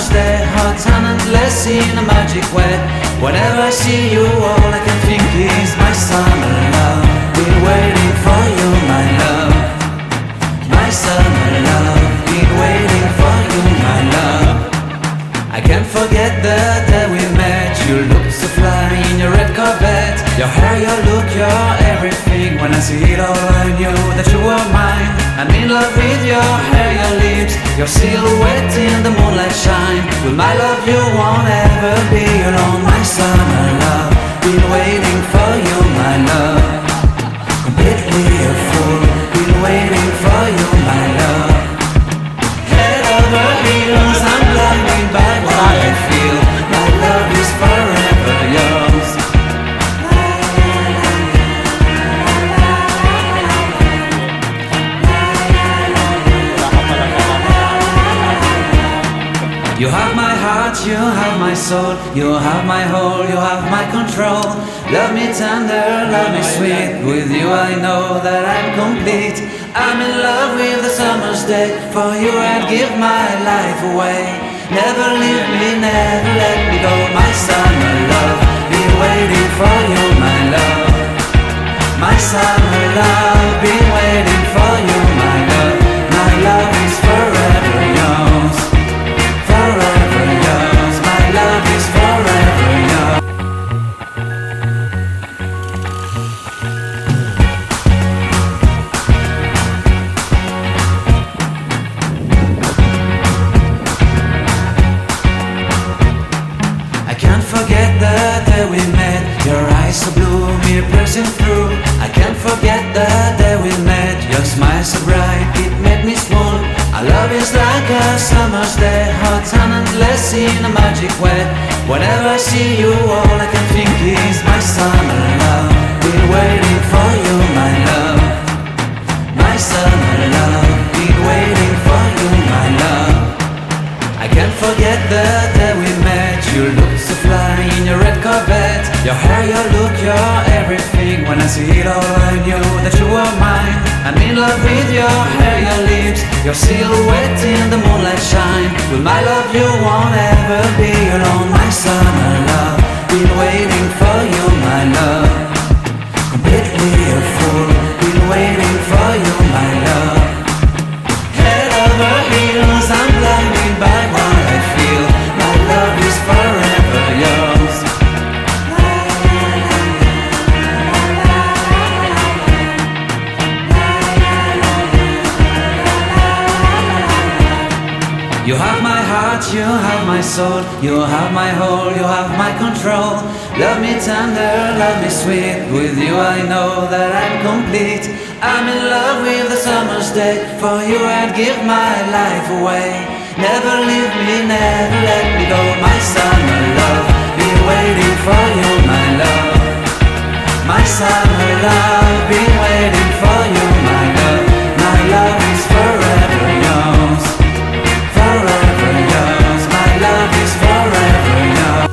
summer's day, hot and endless in a magic way. Whenever I see you, all I can think is my summer love. Been waiting for you, my love. My summer love. Been waiting for you, my love. I can't forget the day we met. You looked so fly in your red Corvette. Your hair, your look, your everything. When I see it all, I knew that you were mine. I'm in love with your hair, your lips, your silhouette in the moonlight shine. With my love you won't ever be alone. My summer love, been waiting for you, my love. Completely a fool, been waiting for you, my love. Head over heels, I'm blinded by what I feel. My love is forever yours. You have my heart, you have my soul, you have my whole, you have my control. Love me tender, love me sweet. With you I know that I'm complete. I'm in love with the summer's day. For you I'd give my life away. Never leave me, never let me go. My summer love, been waiting for you, my love. My summer love, been waiting for you, my love. My love is forever yours. Forever yours, my love is forever yours. I can't forget the day we met. Your eyes so blue, me piercing through. I can't forget the day we met. Your smile so bright, it made me swoon. Our love is like a summer's day, hot and endless in a magic way. Whenever I see you, all I can think is my summer love. Been waiting for you, my love. My summer love. Been waiting for you, my love. I can't forget the day we met. You looked so fly in your red Corvette. Your hair, your look, your everything. When I see it all, I knew that you were mine. I'm in love with your hair, your lips, your silhouette in the moonlight shine. With my love you won't ever be alone. My summer love, been waiting for you, my love. Completely a fool, been waiting for you, my love. Head over heels, I'm blinded by what I feel. My love is forever yours. You have my heart, you have my soul, you have my whole, you have my control. Love me tender, love me sweet. With you I know that I'm complete. I'm in love with the summer's day. For you I'd give my life away. Never leave me, never let me go. My summer love, been waiting for you, my love. My summer love, been waiting for you, my love. My love is forever yours. Forever yours, my love is forever yours.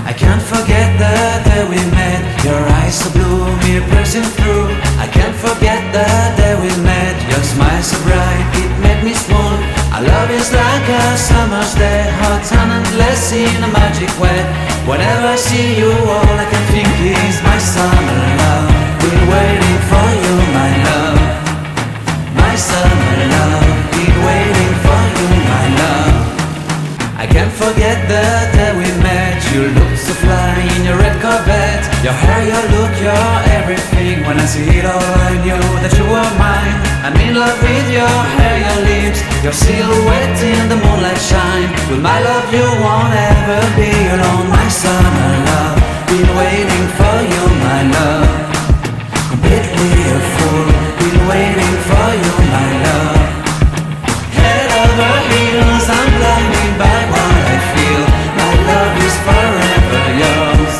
I can't forget the day we met. Your eyes so blue, me piercing through. I can't forget the day we met. Your smile so bright, it made me swoon. Our love is like a summer's day, hot and endless in a magic way. Whenever I see you, all I can think is my summer love. Been waiting for you, my love. My summer love. Been waiting for you, my love. I can't forget the day we met. You looked so fly in your red Corvette. Your hair, your look, your everything. When I see it all, I knew that you were mine. I'm in love with your hair, your lips, your silhouette in the moonlight shine. With my love you won't ever be alone. My summer love, been waiting for you, my love. Completely a fool, been waiting for you, my love. Head over heels, I'm blinded by what I feel. My love is forever yours.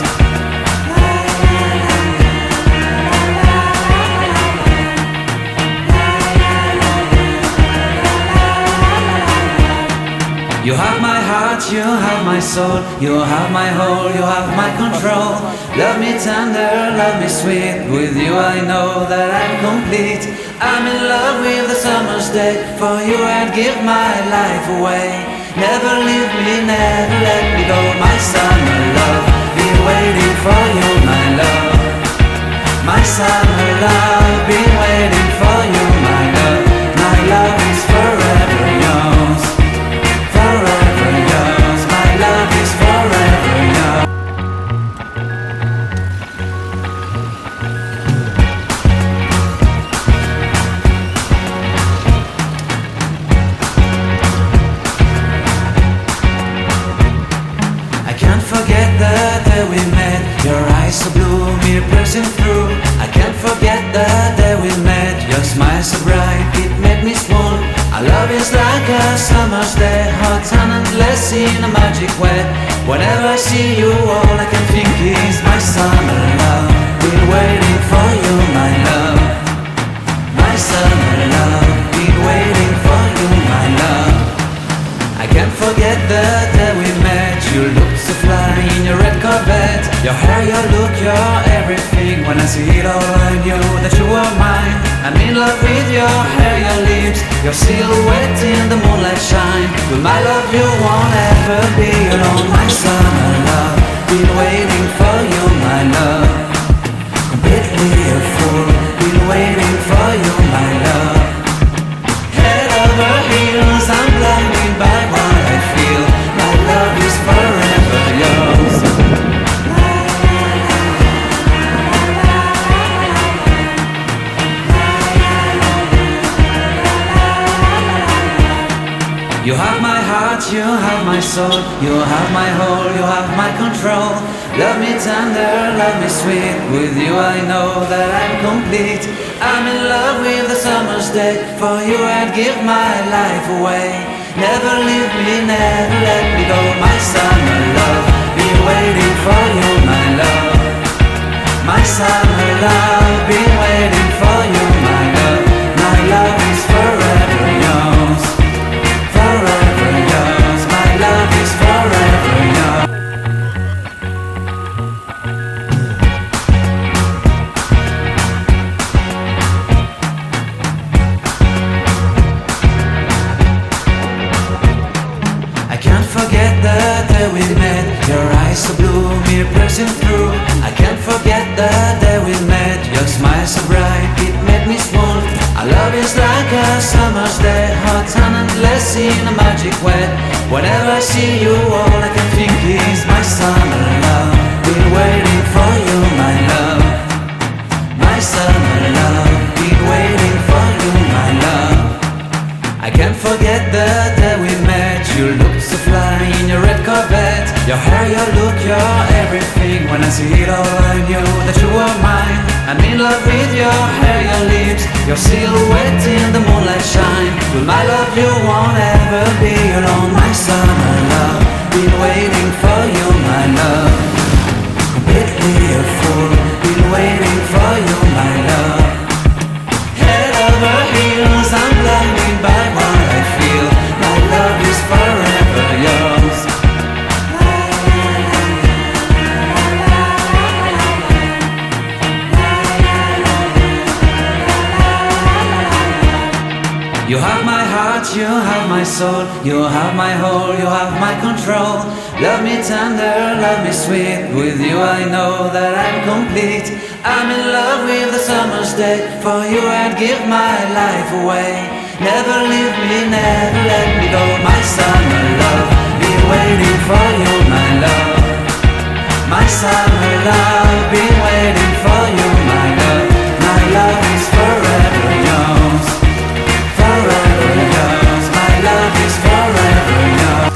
You have my heart, you have my soul, you have my whole, you have my control. Love me tender, love me sweet, with you I know that I'm complete. I'm in love with the summer's day, for you I'd give my life away. Never leave me, never let me go, my summer love. Been waiting for you, my love. My summer love, been waiting for you, my love. My love is forever yours, forever yours. My love is forever yours. I can't forget the day we met. Your eyes so blue, me piercing through. I can't forget the day we met. Your smile so bright, it made me swoon. Our love is like a summer's day, hot and endless in a magic way. Whenever I see you, all I can think is my summer love. Been waiting for you, my love. My summer love, been waiting for you, my love. I can't forget the day we met. You looked so fly in your red Corvette. Your hair, your look, your everything. When I see it all, I knew that you were mine. I'm in love with your hair, your lips, your silhouette in the moonlight shine. With my love you won't ever be alone. My summer love, been waiting for you, my love. Completely a fool, been waiting for you, my love. Head over heels, I'm blinded by what I feel. My love is forever yours. You have my heart, you have my soul, you have my whole, you have my control. Love me tender, love me sweet, with you I know that I'm complete. I'm in love with the summer's day, for you I'd give my life away. Never leave me, never let me go, my summer love. Been waiting for you, my love. My summer love, been waiting for you, my love. My love is forever yours, forever yours. My love is forever yours. I can't forget the day we met. Your eyes so blue, me piercing through. I can't forget the day we met. Your smile so bright, it made me swoon. Our love is like a summer's day, hot and endless in a magic way. Whenever I see you, all I can think is my summer love. Been waiting for you, my love. My summer love, been waiting for you, my love. I can't forget the day we met. You looked so fly in your red Corvette. Your hair, your look, your everything. When I see it all, I knew that you were mine. I'm in love with your hair, your lips, your silhouette in the moonlight shine. With my love you won't ever be alone. My summer love, been waiting for you, my love. Completely a fool, been waiting for you, my love. Head over heels, I'm blinded by what I feel. My love is forever yours. You have my heart, you have my soul, you have my whole, you have my control. Love me tender, love me sweet, with you I know that I'm complete. I'm in love with the summer's day, for you I'd give my life away. Never leave me, never let me go, my summer love. Been waiting for you, my love. My summer love, been waiting for you, my love. My love is forever yours, forever yours. My love is forever yours.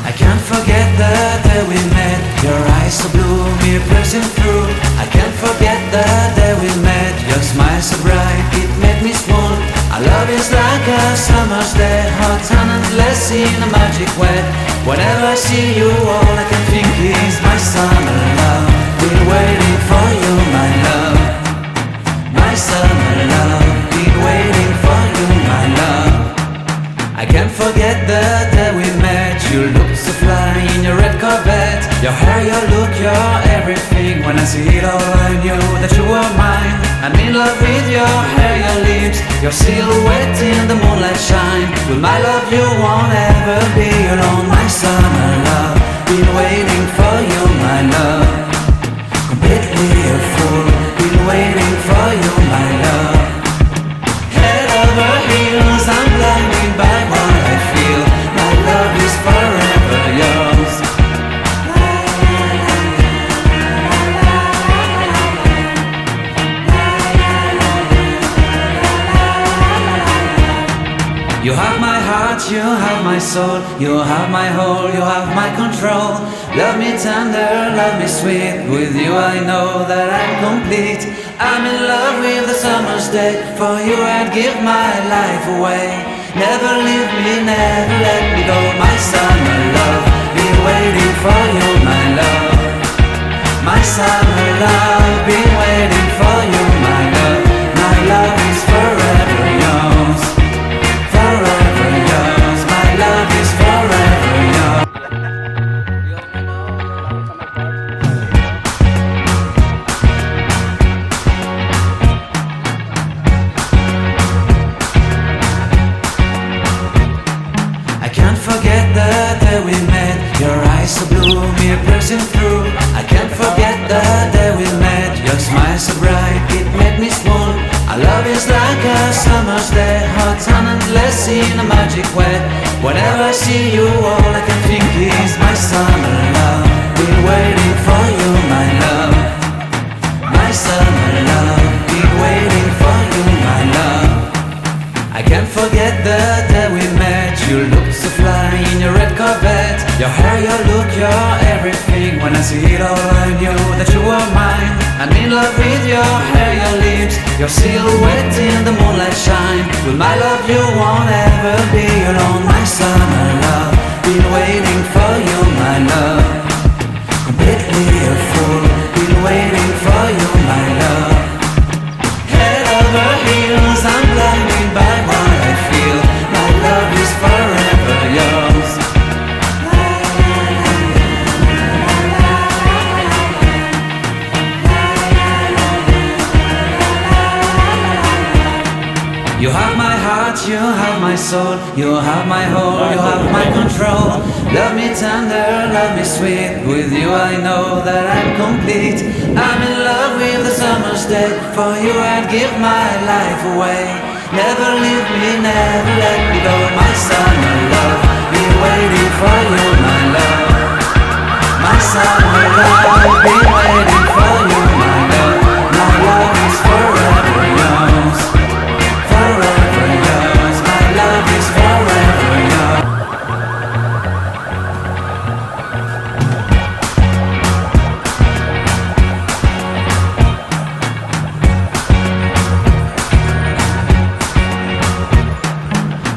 I can't forget the day we met. Your eyes so blue, me piercing through. I can't forget the day we met. Your smile so bright, it made me swoon. Our love is like a summer's day, hot and endless in a magic way. Whenever I see you, all I can think is my summer love. it all, I knew that you were mine. I'm in love with your hair, your lips, your silhouette in the moonlight shine. With my love you won't ever be alone, my summer love. Been waiting for you, my love. Completely a fool, been waiting for you, my love. Head over heels, I'm blinded by what I feel. My love is forever yours. You have my heart, you have my soul, you have my whole, you have my control. Love me tender, love me sweet, with you I know that I'm complete. I'm in love with the summer's day, for you I'd give my life away. Never leave me, never let me go, my summer love. Been waiting for you, my love. My summer love, been waiting for you, my love. My love is forever yours. Forever yours, my love is forever yours. I can't forget the day we met. Your eyes so blue, me piercing through. I can't forget the day we met. Your smile so bright, it made me swoon. Our love is like a summer's day, hot and endless in a magic way. Whenever I see you, all I can think is my summer love. Been waiting for you, my love. My summer love. Been waiting for you, my love. I can't forget the day we met. You looked so fly in your red Corvette. Your hair, your look, your everything. When I see it all, I knew that you were mine. I'm in love with your hair, your lips, your silhouette in the moonlight shine. With my love you won't ever be alone, my summer love. Been waiting for you, my love. Completely a fool. Been waiting for you, my love. Head over heels, I'm blinded by what I feel. My love is forever yours. You have my heart, you have my soul, you have my whole, you have my control. Love me tender, love me sweet, with you I know that I'm complete. I'm in love with the summer's day, for you I'd give my life away. Never leave me, never let me go, my summer love. Been waiting for you, my love. My summer love, been waiting for you, my love. My love is forever yours. Forever yours, my love is forever yours.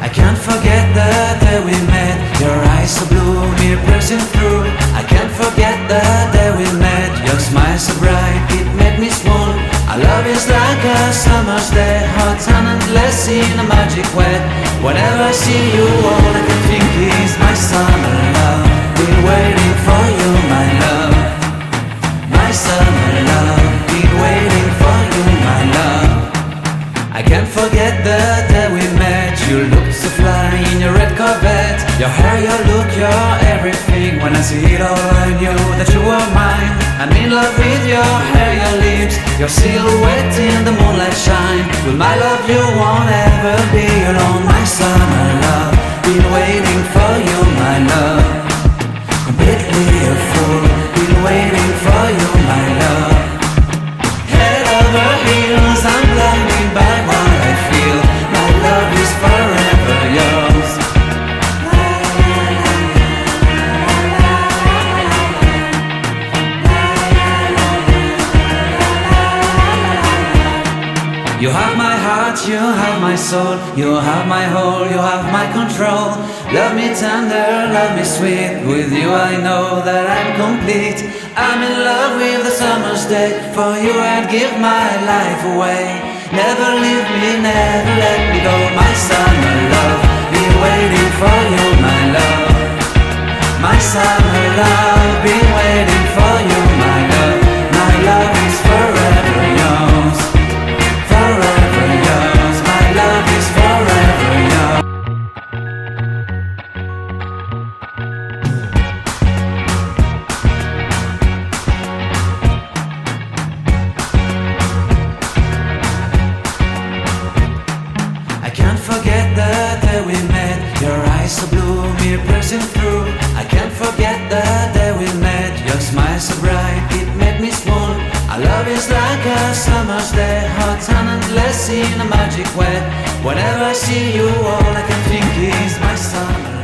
I can't forget the day we met. Your eyes so blue, me piercing through. I can't forget the day we met. Your smile so bright, it made me swoon. Our love is like a summer's day, hot and endless in a magic way. Whenever I see you, all I can think is my summer love. Been waiting for you, my love. My summer love. Been waiting for you, my love. I can't forget the day we met. You looked so fly in your red Corvette. Your hair, your look, your everything. When I see it all, I knew that you were mine. I'm in love with your hair, your lips, your silhouette in the moonlight shine. With my love you won't ever be alone, my summer love. Been waiting for you, my love. Completely a fool. Been waiting for you, my love. Head over heels, I'm blinded by what I feel. My love is forever yours. You have my heart, you have my soul, you have my whole, you have my control. Love me tender, love me sweet, with you I know that I'm complete. I'm in love with the summer's day, for you I'd give my life away. Never leave me, never let me go, my summer love. Been waiting for you, my love. My summer love, been waiting for you, my love. My love is just like a summer's day, hot and endless in a magic way. Whenever I see you, all I can think is my summer.